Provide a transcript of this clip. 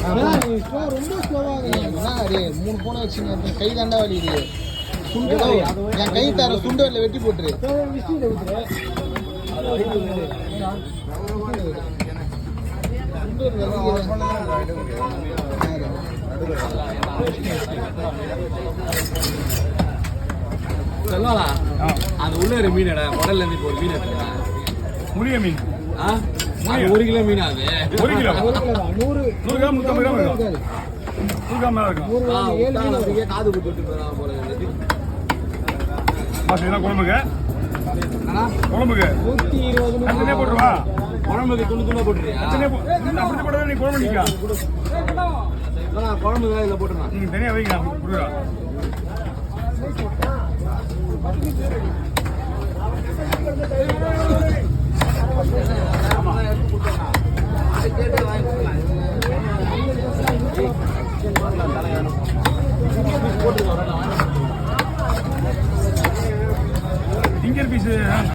ரொம்ப ஸ்லோவாக 3 போன வச்சுங்க கை தாண்டா வலிக்குது. என் கை தர சுண்டரில் வெட்டி போட்டுரு. சொல்லலாம் அது உள்ள ஒரு மீனடா உடல்ல இருந்து இப்போ ஒரு மீன் எடுத்துக்கா முறிய மீன் 1 கிலோ மீன் அது 1 கிலோ 100 கிராம் 150 கிராம் இருக்கும் 100 கிராம் மேல இருக்கும் காது குத்து போறது மாசம் என்ன குழம்புக்கு குழம்புக்கு 120 தனியா போட்டுருவா குழம்புக்கு துணி போட்டுறியா தனியா அப்படி போட்டா நீ குழம்பு நிக்கா குழம்பு இதில் போட்டுருந்தா நீங்க தனியா வைங்க புரியுதா சிங்கர் பீஸ்